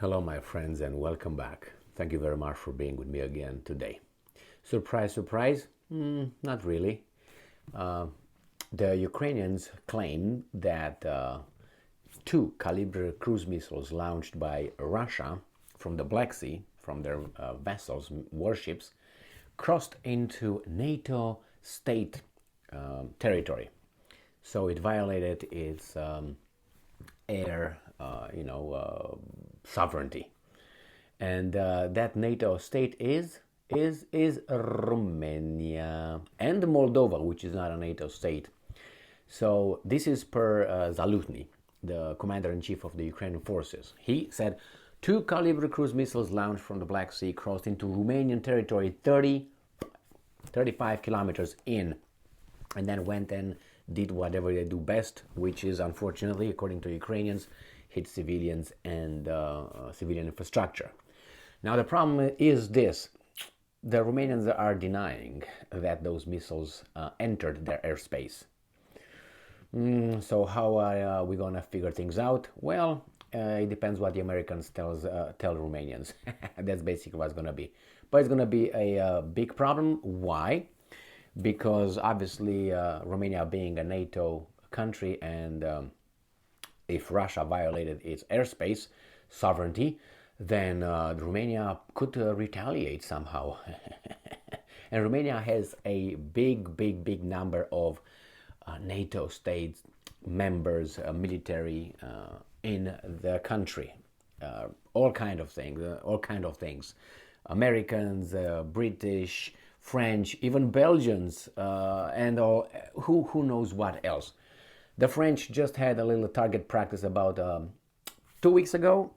Hello, my friends, and welcome back. Thank you very much for being with me again today. Surprise, surprise? Not really. Uh, the Ukrainians claim that two Kalibr cruise missiles launched by Russia from the Black Sea, from their vessels, warships, crossed into NATO state territory. So it violated its air, sovereignty, and that NATO state is Romania and Moldova, which is not a NATO state. So this is per Zaluzhny, the commander-in-chief of the Ukrainian forces. He said two Kalibr cruise missiles launched from the Black Sea crossed into Romanian territory 35 kilometers in, and then went and did whatever they do best, which is, unfortunately, according to Ukrainians, hit civilians and civilian infrastructure. Now, the problem is this. The Romanians are denying that those missiles entered their airspace. So how are we going to figure things out? Well, it depends what the Americans tell Romanians. That's basically what it's going to be. But it's going to be a big problem. Why? Because obviously Romania being a NATO country, and if Russia violated its airspace sovereignty, then Romania could retaliate somehow. And Romania has a big number of NATO states members, military in the country. All kind of things. Americans, British, French, even Belgians, and who knows what else. The French just had a little target practice about 2 weeks ago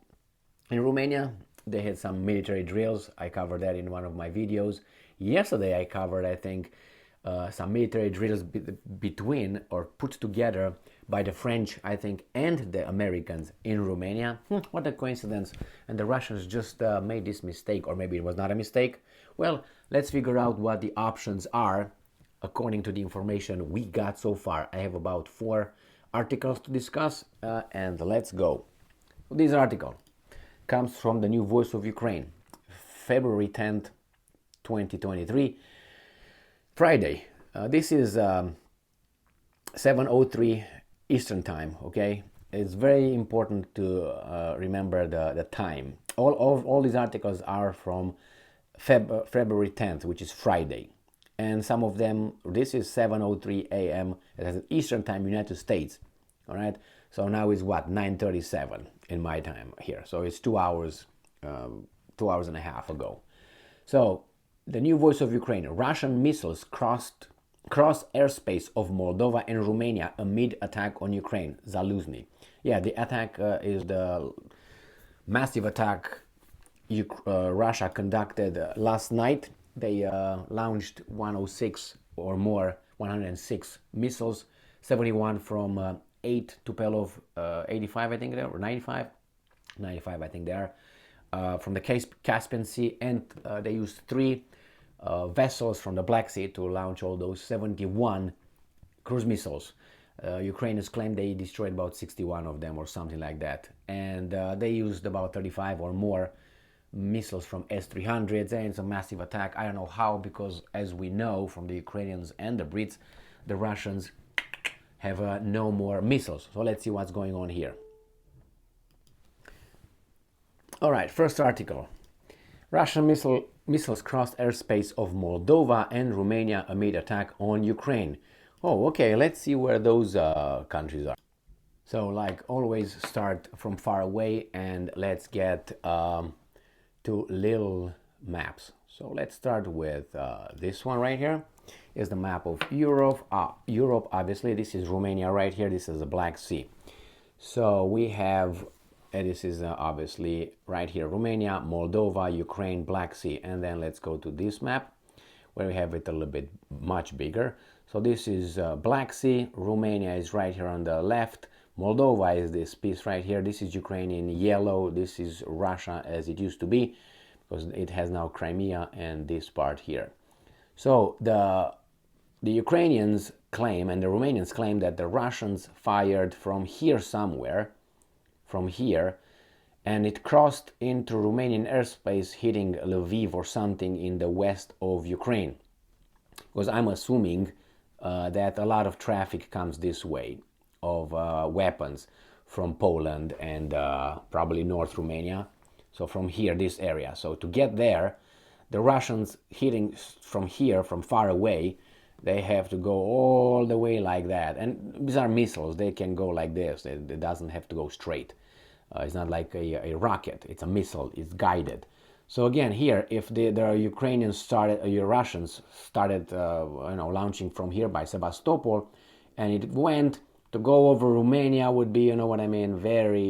in Romania. They had some military drills. I covered that in one of my videos. Yesterday I covered, I think, some military drills between or put together by the French, I think, and the Americans in Romania. What a coincidence. And the Russians just made this mistake, or maybe it was not a mistake. Well, let's figure out what the options are according to the information we got so far. I have about 4 articles to discuss, and let's go. This article comes from the New Voice of Ukraine, February 10th, 2023, Friday. This is 7:03 Eastern Time, okay? It's very important to remember the time. All these articles are from February 10th, which is Friday. And some of them, this is 7:03 a.m. Eastern Time, United States, all right? So now it's what, 9:37 in my time here. So it's 2 hours, 2 hours and a half ago. So the New Voice of Ukraine, Russian missiles cross airspace of Moldova and Romania amid attack on Ukraine, Zaluzhny. Yeah, the attack is the massive attack Russia conducted last night. They launched 106 missiles, 71 from 8 Tupolev 85, I think they are, or 95, I think they are, from the Caspian Sea, and they used 3 vessels from the Black Sea to launch all those 71 cruise missiles. Ukrainians claim they destroyed about 61 of them or something like that, and they used about 35 or more missiles from S-300s, and it's a massive attack. I don't know how, because as we know from the Ukrainians and the Brits, the Russians have no more missiles. So let's see what's going on here. All right, first article. Russian missiles crossed airspace of Moldova and Romania amid attack on Ukraine. Oh, okay, let's see where those countries are. So, like always, start from far away, and let's get to little maps. So let's start with this one right here. Is the map of Europe. Europe, obviously, this is Romania right here. This is the Black Sea. So we have, this is obviously right here, Romania, Moldova, Ukraine, Black Sea. And then let's go to this map where we have it a little bit much bigger. So this is Black Sea. Romania is right here on the left. Moldova is this piece right here. This is Ukraine in yellow. This is Russia as it used to be, because it has now Crimea and this part here. So the Ukrainians claim and the Romanians claim that the Russians fired from here somewhere, from here, and it crossed into Romanian airspace, hitting Lviv or something in the west of Ukraine. Because I'm assuming that a lot of traffic comes this way of weapons from Poland and probably North Romania. So from here, this area. So to get there, the Russians hitting from here, from far away, they have to go all the way like that. And these are missiles. They can go like this. It doesn't have to go straight. It's not like a rocket. It's a missile. It's guided. So again, here, if the Ukrainians started, Russians started, launching from here by Sebastopol, and it went to go over Romania would be, you know what I mean, very,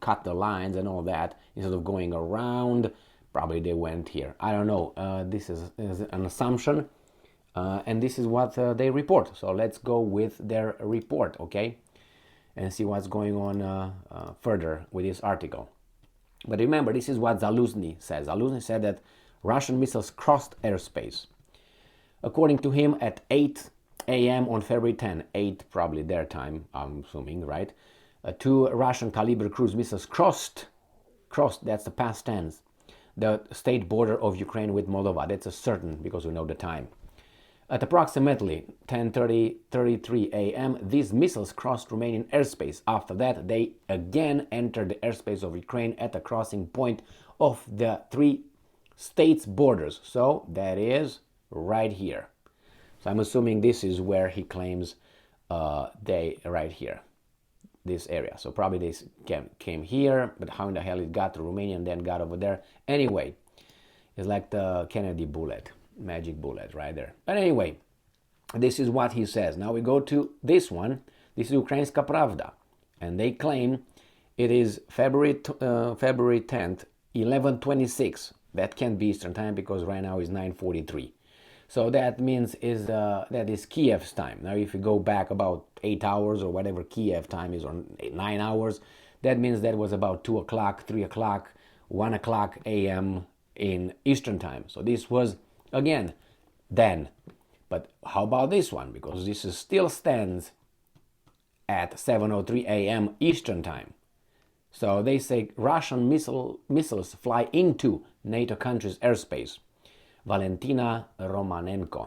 cut the lines and all that. Instead of going around, probably they went here. I don't know. This is an assumption, and this is what they report. So let's go with their report, okay, and see what's going on further with this article. But remember, this is what Zaluzny says. Zaluzny said that Russian missiles crossed airspace. According to him, at 8 a.m. on February 10, 8 probably their time, I'm assuming, right? 2 Russian Kalibr cruise missiles crossed, that's the past tense, the state border of Ukraine with Moldova. That's a certain, because we know the time. At approximately 10:33 a.m., these missiles crossed Romanian airspace. After that, they again entered the airspace of Ukraine at the crossing point of the 3 states' borders. So that is right here. So I'm assuming this is where he claims they right here, this area. So probably they came here, but how in the hell it got to Romania and then got over there? Anyway, it's like the Kennedy bullet. Magic bullet right there. But anyway, this is what he says. Now we go to this one. This is Ukrainska Pravda, and they claim it is February 10th, 11:26. That can't be Eastern time because right now is 9:43. So that means that is Kiev's time. Now if you go back about 8 hours or whatever Kiev time is, or 9 hours, that means that was about 2 o'clock, 3 o'clock, 1 o'clock a.m. in Eastern time. So this was again, then. But how about this one? Because this is still stands at 7:03 a.m. Eastern time. So they say Russian missiles fly into NATO countries' airspace. Valentina Romanenko.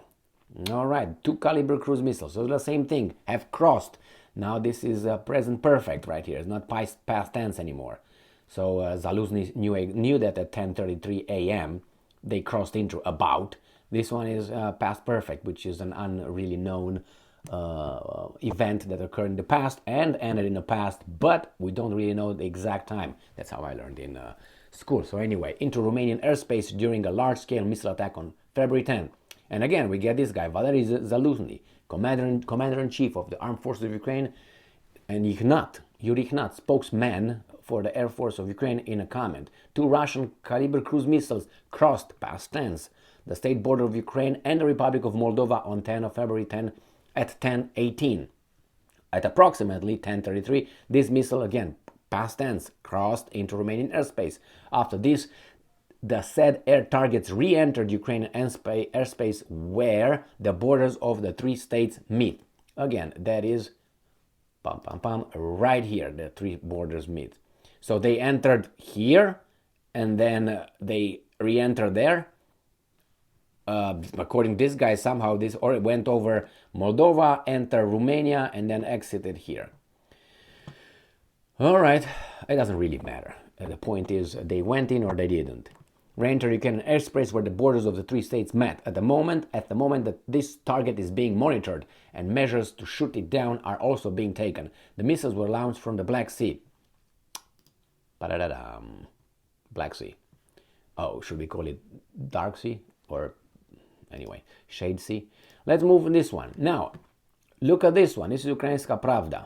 All right, 2 Kalibr cruise missiles. So the same thing, have crossed. Now this is present perfect right here. It's not past tense anymore. So Zaluzny knew that at 10:33 a.m. they crossed into about. This one is past perfect, which is an unreally known event that occurred in the past and ended in the past, but we don't really know the exact time. That's how I learned in school. So anyway, into Romanian airspace during a large-scale missile attack on February 10. And again, we get this guy, Valery Zaluzny, Commander-in-Chief of the Armed Forces of Ukraine, and Yuri Ignat, spokesman for the Air Force of Ukraine, in a comment. 2 Russian Kalibr cruise missiles crossed, past tense, the state border of Ukraine and the Republic of Moldova on February 10 at 10:18. At approximately 10:33, this missile, again, past tense, crossed into Romanian airspace. After this, the said air targets re-entered Ukrainian airspace where the borders of the 3 states meet. Again, that is right here, the 3 borders meet. So they entered here and then they re-entered there. According to this guy, somehow this went over Moldova, entered Romania, and then exited here. All right, it doesn't really matter. The point is they went in or they didn't. Re-entered Ukrainian airspace where the borders of the 3 states met. At the moment that this target is being monitored and measures to shoot it down are also being taken. The missiles were launched from the Black Sea. Black Sea. Oh, should we call it Dark Sea? Or anyway, Shade Sea. Let's move on this one. Now, look at this one. This is Ukrainska Pravda.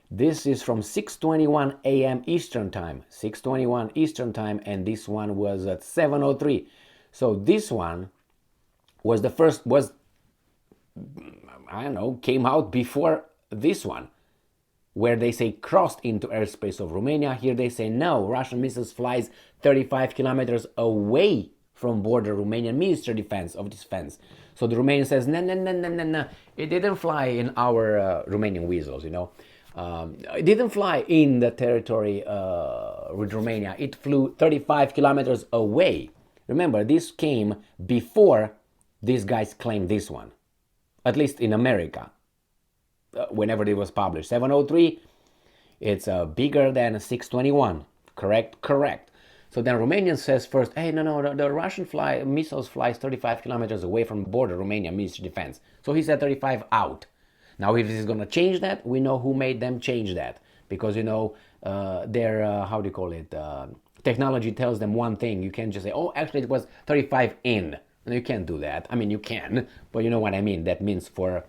This is from 6:21 a.m. Eastern time. 6:21 Eastern time, and this one was at 7:03. So this one was the first, came out before this one, where they say crossed into airspace of Romania. Here they say no, Russian missiles flies 35 kilometers away from border Romanian Ministry of Defense. So the Romanian says, no, it didn't fly in our Romanian weasels, It didn't fly in the territory with Romania. It flew 35 kilometers away. Remember, this came before these guys claimed this one, at least in America, whenever it was published. 703, it's bigger than 621. Correct? Correct. So then Romanian says first, hey, no, the Russian missiles flies 35 kilometers away from the border, Romania Ministry of Defense. So he said 35 out. Now, if this is going to change that, we know who made them change that. Because, their, how do you call it, technology tells them one thing. You can't just say, oh, actually it was 35 in. No, you can't do that. I mean, you can, but you know what I mean. That means for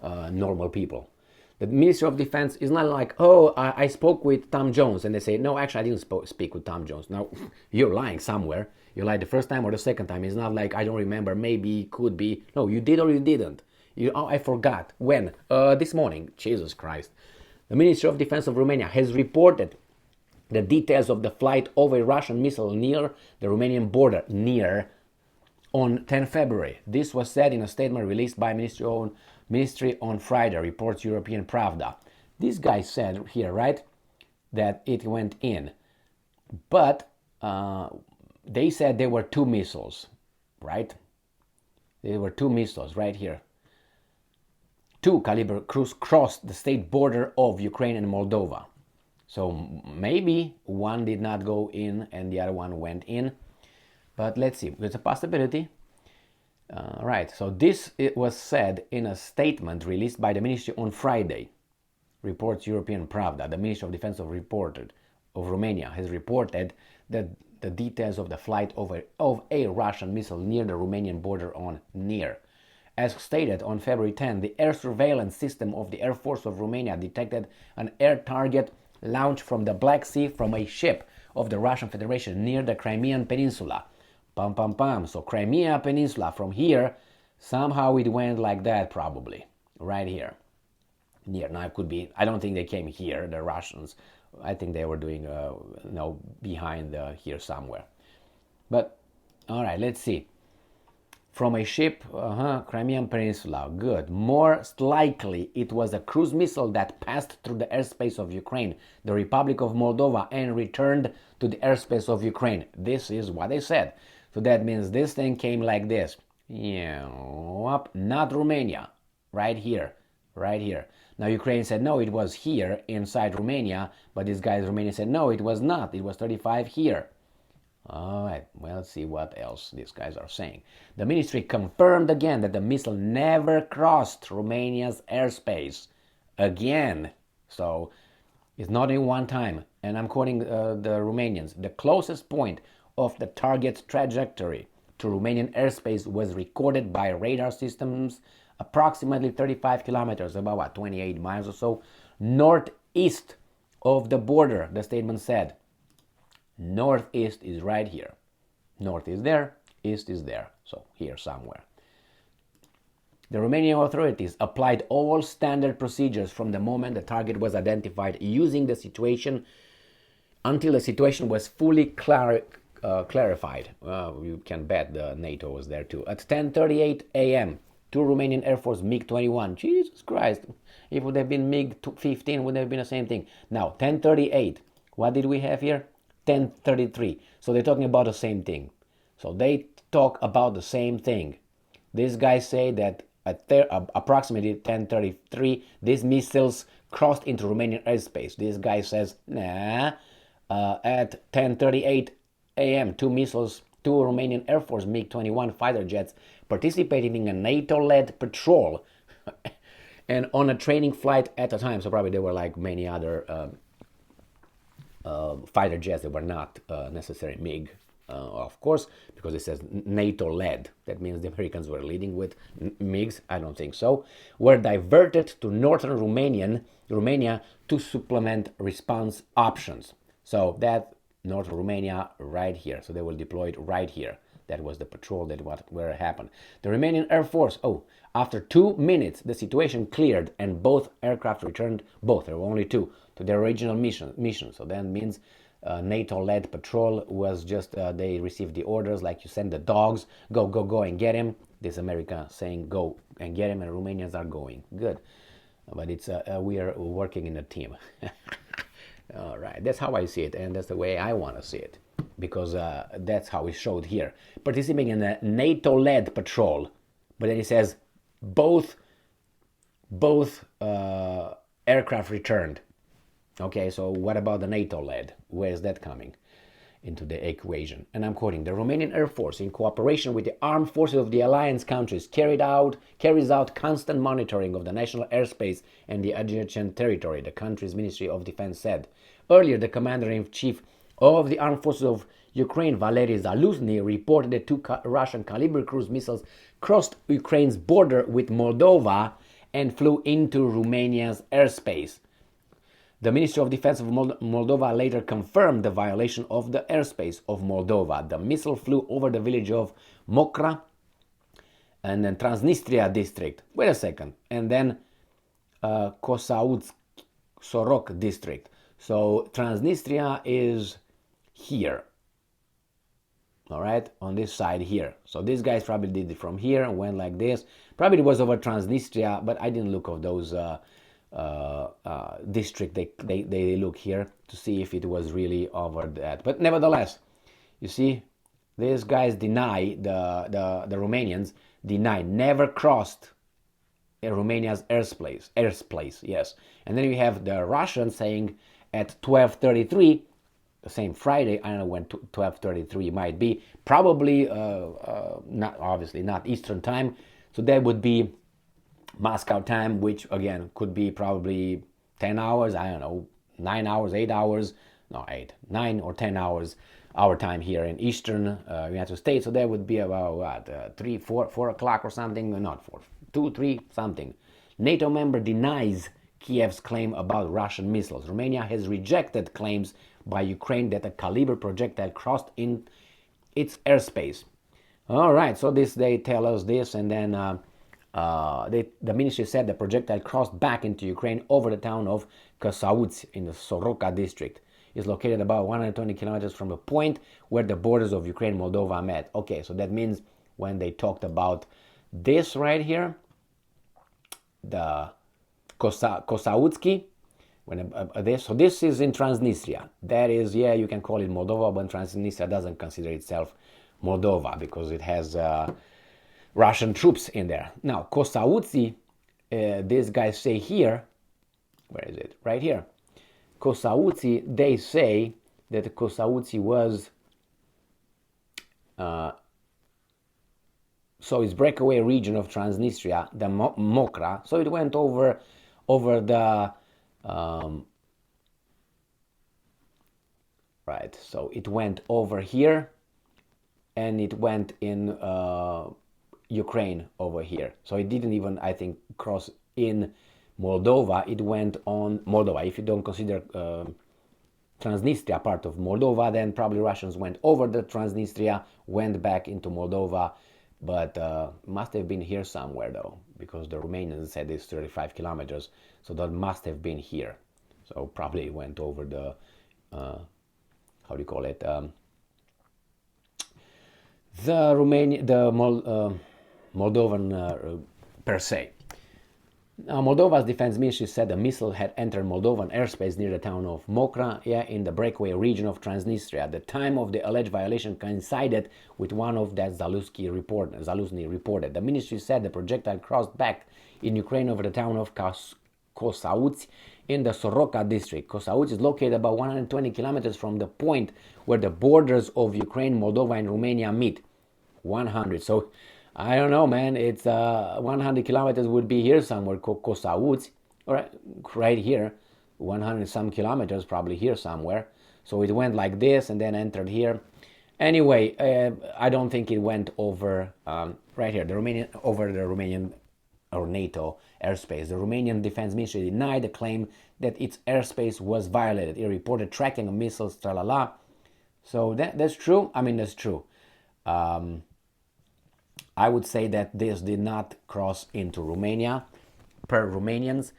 normal people. The Ministry of Defense is not like, oh, I spoke with Tom Jones. And they say, no, actually, I didn't speak with Tom Jones. Now, you're lying somewhere. You lied the first time or the second time. It's not like, I don't remember, maybe, could be. No, you did or you didn't. I forgot. When? This morning. Jesus Christ. The Ministry of Defense of Romania has reported the details of the flight of a Russian missile near the Romanian border, on 10 February. This was said in a statement released by Ministry on Friday, reports European Pravda. This guy said here, right, that it went in. But they said there were two missiles, right? There were two missiles right here. Two Kalibr crossed the state border of Ukraine and Moldova. So maybe one did not go in and the other one went in. But let's see, there's a possibility. Right, so it was said in a statement released by the ministry on Friday, reports European Pravda. The Ministry of Defense of Romania has reported that the details of the flight of a Russian missile near the Romanian border on near. As stated on February 10, the air surveillance system of the Air Force of Romania detected an air target launched from the Black Sea from a ship of the Russian Federation near the Crimean Peninsula. Pam, pam, pam. So Crimea Peninsula, from here, somehow it went like that probably. Right here. Near. Now it could be, I don't think they came here, the Russians. I think they were doing, behind here somewhere. But, all right, let's see. From a ship, Crimean Peninsula, good. Most likely it was a cruise missile that passed through the airspace of Ukraine, the Republic of Moldova, and returned to the airspace of Ukraine. This is what they said. So that means this thing came like this. Not Romania, right here, right here. Now Ukraine said, no, it was here inside Romania, but these guys, Romania said, no, it was not. It was 35 here. All right, well, let's see what else these guys are saying. The ministry confirmed again that the missile never crossed Romania's airspace again. So it's not in one time. And I'm quoting the Romanians. The closest point of the target's trajectory to Romanian airspace was recorded by radar systems approximately 35 kilometers, about what, 28 miles or so, northeast of the border, the statement said. Northeast is right here. North is there, east is there. So here somewhere. The Romanian authorities applied all standard procedures from the moment the target was identified, using the situation until the situation was fully clarified. You can bet the NATO was there too. At 10:38 a.m., two Romanian Air Force MiG-21. Jesus Christ. If it would have been MiG-15, would have been the same thing. Now, 10:38. What did we have here? 10:33. So they're talking about the same thing. So they talk about the same thing. These guys say that at approximately 10:33, these missiles crossed into Romanian airspace. This guy says, nah. At 10:38 a.m., two Romanian Air Force MiG-21 fighter jets participating in a NATO-led patrol and on a training flight at a time. So probably there were like many other fighter jets that were not necessarily MiG, of course, because it says NATO-led. That means the Americans were leading with MiGs. I don't think so. Were diverted to northern Romania to supplement response options. So that northern Romania right here. So they were deployed right here. That was the patrol where it happened. The Romanian Air Force, after 2 minutes, the situation cleared and both aircraft returned, there were only two, to their original mission. So that means NATO-led patrol was just, they received the orders, like you send the dogs, go and get him. This America saying go and get him, and Romanians are going. Good. but it's we are working in a team. All right, that's how I see it, and that's the way I want to see it, because that's how it showed here. Participating in a NATO-led patrol, but then it says both aircraft returned. Okay, so what about the NATO-led? Where is that coming into the equation? And I'm quoting: the Romanian Air Force, in cooperation with the armed forces of the alliance countries, carries out constant monitoring of the national airspace and the adjacent territory, the country's Ministry of Defense said. Earlier, the commander-in-chief of the armed forces of Ukraine, Valery Zaluzny, reported that two Russian Kalibr cruise missiles crossed Ukraine's border with Moldova and flew into Romania's airspace. The Ministry of Defense of Moldova later confirmed the violation of the airspace of Moldova. The missile flew over the village of Mokra and then Transnistria district. Wait a second. And then Kosautsk Sorok district. So Transnistria is here. All right, on this side here. So these guys probably did it from here and went like this. Probably it was over Transnistria, but I didn't look of those district. They look here to see if it was really over that. But nevertheless, you see, these guys deny, the Romanians deny, never crossed Romania's airspace, yes. And then you have the Russians saying at 12:33, the same Friday, I don't know when 12:33 might be, probably not, obviously not Eastern time, so that would be Moscow time, which again could be probably 10 hours, I don't know, 9 hours, 8 hours, no 8, 9 or 10 hours our time here in Eastern United States, so that would be about what, 3, 4 o'clock or something, not 4, 2, 3, something. NATO member denies Kiev's claim about Russian missiles. Romania has rejected claims by Ukraine that a Kalibr projectile crossed in its airspace. All right, so they tell us this, and then the ministry said the projectile crossed back into Ukraine over the town of Kasauts in the Soroka district. It's located about 120 kilometers from the point where the borders of Ukraine and Moldova met. Okay, so that means when they talked about this right here, the Kosautsky, so this is in Transnistria. That is, yeah, you can call it Moldova, but Transnistria doesn't consider itself Moldova because it has Russian troops in there. Now, Kosautsi, these guys say here, where is it? Right here. Kosautsi, they say that Kosautsi was, so it's breakaway region of Transnistria, the Mokra. So it went over the, right, so it went over here, and it went in Ukraine over here. So it didn't even, I think, cross in Moldova. It went on Moldova. If you don't consider Transnistria part of Moldova, then probably Russians went over the Transnistria, went back into Moldova, but must have been here somewhere though, because the Romanians said it's 35 kilometers, so that must have been here. So probably went over the, how do you call it, Moldovan per se. Now, Moldova's defense ministry said a missile had entered Moldovan airspace near the town of Mokra, in the breakaway region of Transnistria. The time of the alleged violation coincided with one of that Zaluzny reported. The ministry said the projectile crossed back in Ukraine over the town of Kosauts in the Soroka district. Kosauts is located about 120 kilometers from the point where the borders of Ukraine, Moldova, and Romania meet. 100. So I don't know, man. It's 100 kilometers would be here somewhere, Kosauts, right here. 100 some kilometers, probably here somewhere. So it went like this and then entered here. Anyway, I don't think it went over right here, over the Romanian or NATO airspace. The Romanian Defense Ministry denied the claim that its airspace was violated. It reported tracking of missiles, tralala. So that's true. I mean, that's true. I would say that this did not cross into Romania per Romanians.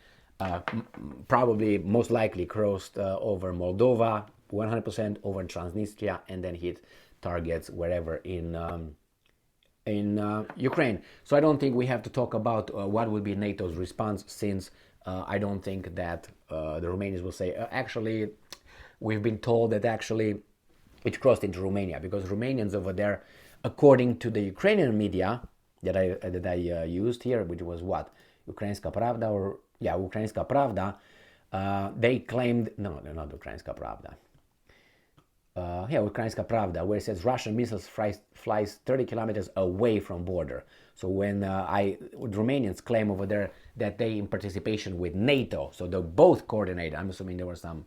Probably most likely crossed over Moldova, 100% over Transnistria, and then hit targets wherever in Ukraine. So I don't think we have to talk about what would be NATO's response, since I don't think that the Romanians will say, actually, we've been told that actually it crossed into Romania, because Romanians over there, according to the Ukrainian media that I used here, which was what? Ukrainska Pravda, or yeah, Ukrainska Pravda, they claimed, no, not Ukrainska Pravda. Ukrainska Pravda, where it says Russian missiles flies 30 kilometers away from border. So when Romanians claim over there that they in participation with NATO, so they both coordinate. I'm assuming there were some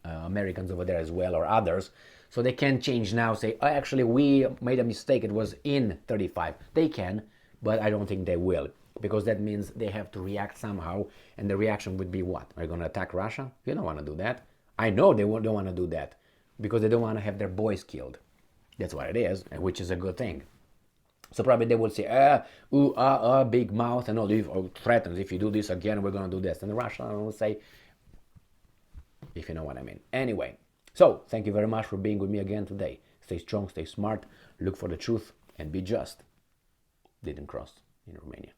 Americans over there as well, or others. So they can change now, say, oh, actually we made a mistake, it was in 35. They can, but I don't think they will, because that means they have to react somehow, and the reaction would be what? Are you going to attack Russia? You don't want to do that. I know they don't want to do that, because they don't want to have their boys killed. That's what it is, which is a good thing. So probably they would say, big mouth, and all threatens, if you do this again, we're going to do this. And the Russian will say, if you know what I mean. Anyway, so thank you very much for being with me again today. Stay strong, stay smart, look for the truth, and be just. Didn't cross in Romania.